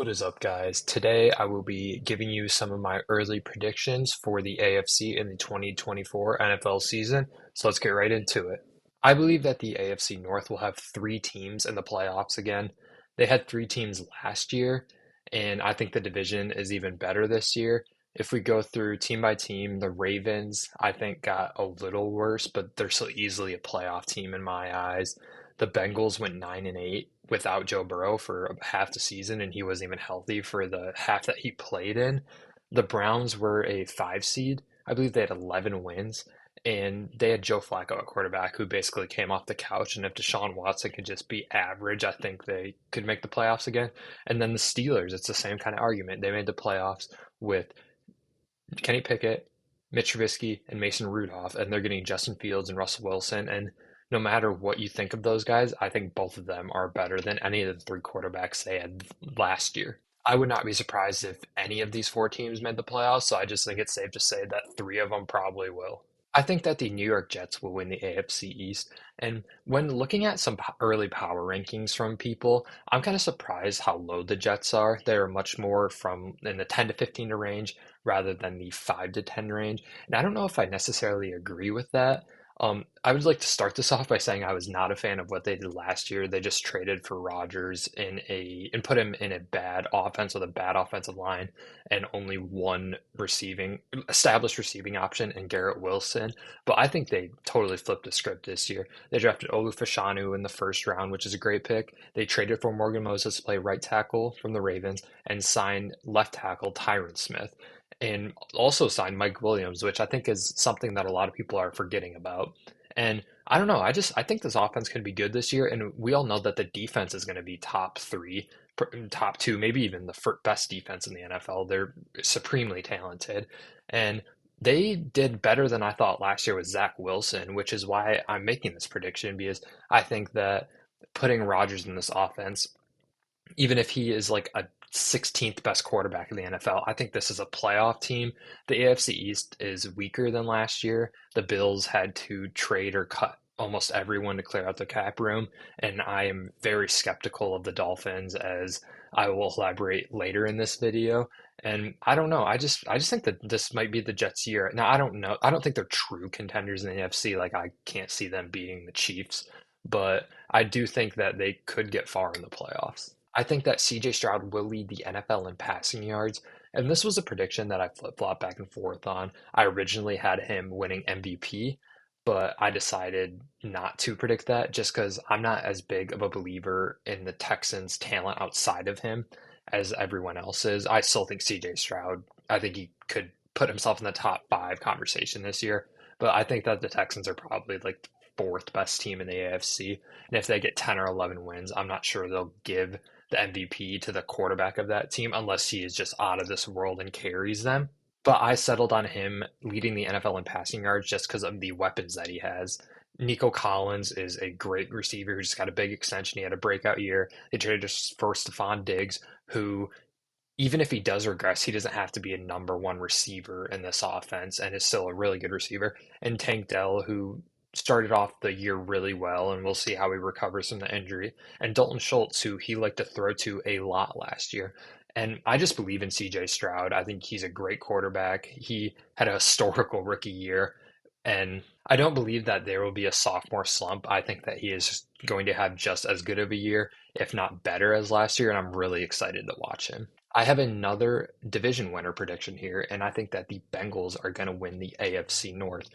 What is up, guys? Today I will be giving you some of my early predictions for the AFC in the 2024 NFL season. So let's get right into it. I believe that the AFC North will have three teams in the playoffs again. They had three teams last year, and I think the division is even better this year. If we go through team by team, the Ravens, I think, got a little worse, but they're still easily a playoff team in my eyes. The Bengals went 9-8 without Joe Burrow for half the season, and he wasn't even healthy for the half that he played in. The Browns were a five seed. I believe they had 11 wins, and they had Joe Flacco at quarterback, who basically came off the couch. And if Deshaun Watson could just be average, I think they could make the playoffs again. And then the Steelers, it's the same kind of argument. They made the playoffs with Kenny Pickett, Mitch Trubisky, and Mason Rudolph, and they're getting Justin Fields and Russell Wilson. And no matter what you think of those guys, I think both of them are better than any of the three quarterbacks they had last year. I would not be surprised if any of these four teams made the playoffs, so I just think it's safe to say that three of them probably will. I think that the New York Jets will win the AFC East. And when looking at some early power rankings from people, I'm kind of surprised how low the Jets are. They're much more from in the 10 to 15 range rather than the 5 to 10 range. And I don't know if I necessarily agree with that. I would like to start this off by saying I was not a fan of what they did last year. They just traded for Rodgers and put him in a bad offense with a bad offensive line and only one established receiving option in Garrett Wilson. But I think they totally flipped the script this year. They drafted Olu Fashanu in the first round, which is a great pick. They traded for Morgan Moses to play right tackle from the Ravens and signed left tackle Tyron Smith and also signed Mike Williams, which I think is something that a lot of people are forgetting about. And I don't know, I think this offense can be good this year, and we all know that the defense is going to be top three, top two, maybe even the best defense in the NFL. They're supremely talented, and they did better than I thought last year with Zach Wilson, which is why I'm making this prediction because I think that putting Rodgers in this offense, even if he is like a 16th best quarterback in the NFL, I think this is a playoff team. The AFC East is weaker than last year. The Bills had to trade or cut almost everyone to clear out the cap room, and I am very skeptical of the Dolphins, as I will elaborate later in this video. And I don't know. I just think that this might be the Jets' year. Now, I don't know. I don't think they're true contenders in the AFC. Like, I can't see them beating the Chiefs, but I do think that they could get far in the playoffs. I think that CJ Stroud will lead the NFL in passing yards. And this was a prediction that I flip-flopped back and forth on. I originally had him winning MVP, but I decided not to predict that just because I'm not as big of a believer in the Texans' talent outside of him as everyone else is. I still think CJ Stroud, I think he could put himself in the top five conversation this year, but I think that the Texans are probably like the fourth best team in the AFC. And if they get 10 or 11 wins, I'm not sure they'll give the MVP to the quarterback of that team unless he is just out of this world and carries them. But I settled on him leading the NFL in passing yards just because of the weapons that he has. Nico Collins is a great receiver who just got a big extension. He had a breakout year. They traded for Stephon Diggs, who, even if he does regress, he doesn't have to be a number one receiver in this offense and is still a really good receiver. And Tank Dell, who started off the year really well, and we'll see how he recovers from the injury. And Dalton Schultz, who he liked to throw to a lot last year. And I just believe in CJ Stroud. I think he's a great quarterback. He had a historical rookie year, and I don't believe that there will be a sophomore slump. I think that he is going to have just as good of a year, if not better, as last year, and I'm really excited to watch him. I have another division winner prediction here, and I think that the Bengals are going to win the AFC North.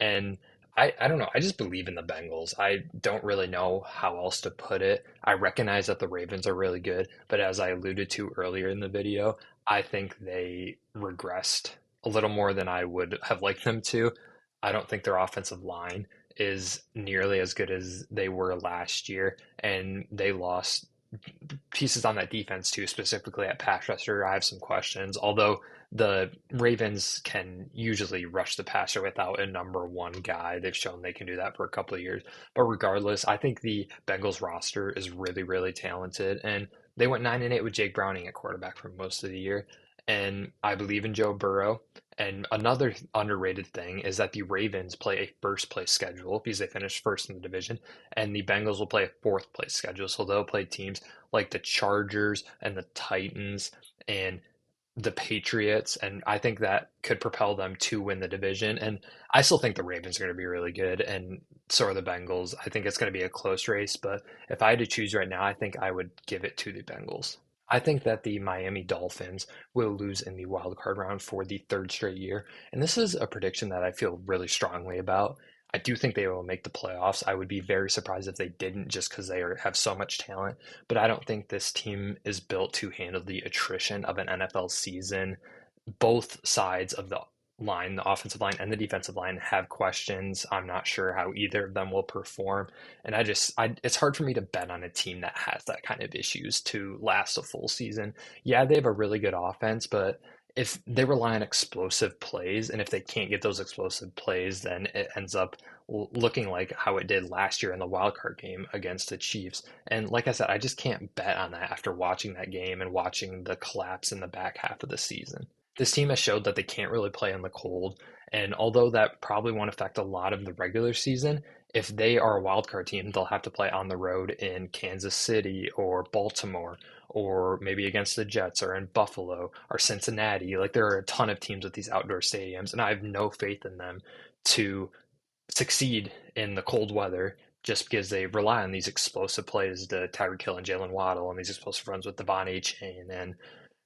And I don't know. I just believe in the Bengals. I don't really know how else to put it. I recognize that the Ravens are really good, but as I alluded to earlier in the video, I think they regressed a little more than I would have liked them to. I don't think their offensive line is nearly as good as they were last year, and they lost pieces on that defense too, specifically at pass rusher. I have some questions, although the Ravens can usually rush the passer without a number one guy. They've shown they can do that for a couple of years. But regardless, I think the Bengals roster is really, really talented, and they went 9-8 with Jake Browning at quarterback for most of the year. And I believe in Joe Burrow. And another underrated thing is that the Ravens play a first place schedule because they finished first in the division, and the Bengals will play a fourth place schedule. So they'll play teams like the Chargers and the Titans and the Patriots, and I think that could propel them to win the division. And I still think the Ravens are going to be really good, and so are the Bengals. I think it's going to be a close race, but if I had to choose right now, I think I would give it to the Bengals. I think that the Miami Dolphins will lose in the wild card round for the third straight year. And this is a prediction that I feel really strongly about. I do think they will make the playoffs. I would be very surprised if they didn't just because have so much talent. But I don't think this team is built to handle the attrition of an NFL season. Both sides of the line, the offensive line and the defensive line, have questions. I'm not sure how either of them will perform. And it's hard for me to bet on a team that has that kind of issues to last a full season. Yeah, they have a really good offense, but if they rely on explosive plays, and if they can't get those explosive plays, then it ends up looking like how it did last year in the wild card game against the Chiefs. And like I said, I just can't bet on that after watching that game and watching the collapse in the back half of the season. This team has showed that they can't really play in the cold, and although that probably won't affect a lot of the regular season, if they are a wild card team, they'll have to play on the road in Kansas City or Baltimore or maybe against the Jets or in Buffalo or Cincinnati. Like there are a ton of teams with these outdoor stadiums, and I have no faith in them to succeed in the cold weather just because they rely on these explosive plays to Tyreek Hill and Jalen Waddle and these explosive runs with Devon Achane and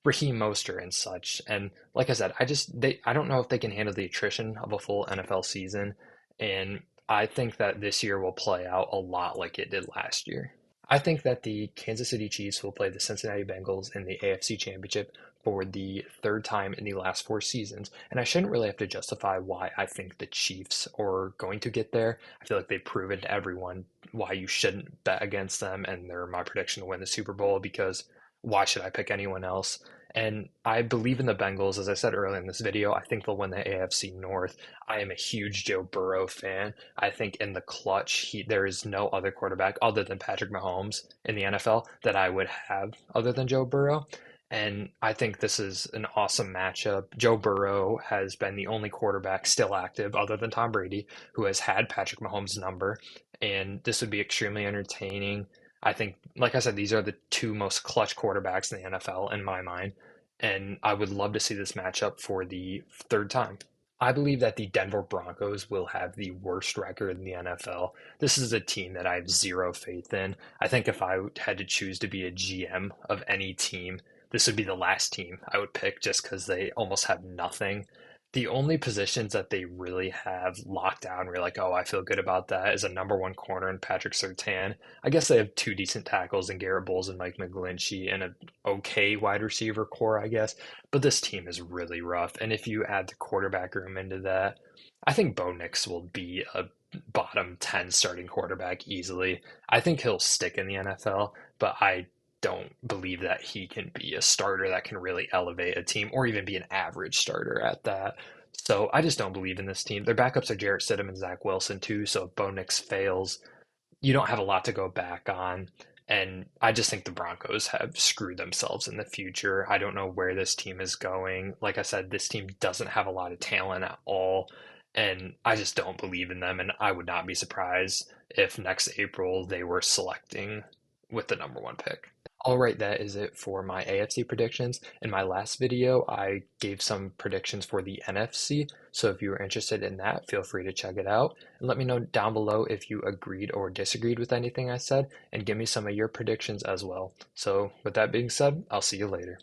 Raheem Mostert and such. And like I said, I don't know if they can handle the attrition of a full NFL season. And I think that this year will play out a lot like it did last year. I think that the Kansas City Chiefs will play the Cincinnati Bengals in the AFC Championship for the third time in the last four seasons. And I shouldn't really have to justify why I think the Chiefs are going to get there. I feel like they've proven to everyone why you shouldn't bet against them, and they're my prediction to win the Super Bowl because why should I pick anyone else? And I believe in the Bengals. As I said earlier in this video, I think they'll win the AFC North. I am a huge Joe Burrow fan. I think in the clutch, there is no other quarterback other than Patrick Mahomes in the NFL that I would have other than Joe Burrow. And I think this is an awesome matchup. Joe Burrow has been the only quarterback still active, other than Tom Brady, who has had Patrick Mahomes' number. And this would be extremely entertaining. I think, like I said, these are the two most clutch quarterbacks in the NFL in my mind. And I would love to see this matchup for the third time. I believe that the Denver Broncos will have the worst record in the NFL. This is a team that I have zero faith in. I think if I had to choose to be a GM of any team, this would be the last team I would pick just because they almost have nothing. The only positions that they really have locked down, we're like, oh, I feel good about that, is a number one corner in Patrick Surtain. I guess they have two decent tackles in Garrett Bowles and Mike McGlinchey and an okay wide receiver core, I guess. But this team is really rough. And if you add the quarterback room into that, I think Bo Nix will be a bottom 10 starting quarterback easily. I think he'll stick in the NFL, but I don't believe that he can be a starter that can really elevate a team or even be an average starter at that. So I just don't believe in this team. Their backups are Jarrett Stidham and Zach Wilson too. So if Bo Nix fails, you don't have a lot to go back on. And I just think the Broncos have screwed themselves in the future. I don't know where this team is going. Like I said, this team doesn't have a lot of talent at all. And I just don't believe in them. And I would not be surprised if next April they were selecting with the number one pick. All right, that is it for my AFC predictions. In my last video, I gave some predictions for the NFC. So if you are interested in that, feel free to check it out. And let me know down below if you agreed or disagreed with anything I said, and give me some of your predictions as well. So with that being said, I'll see you later.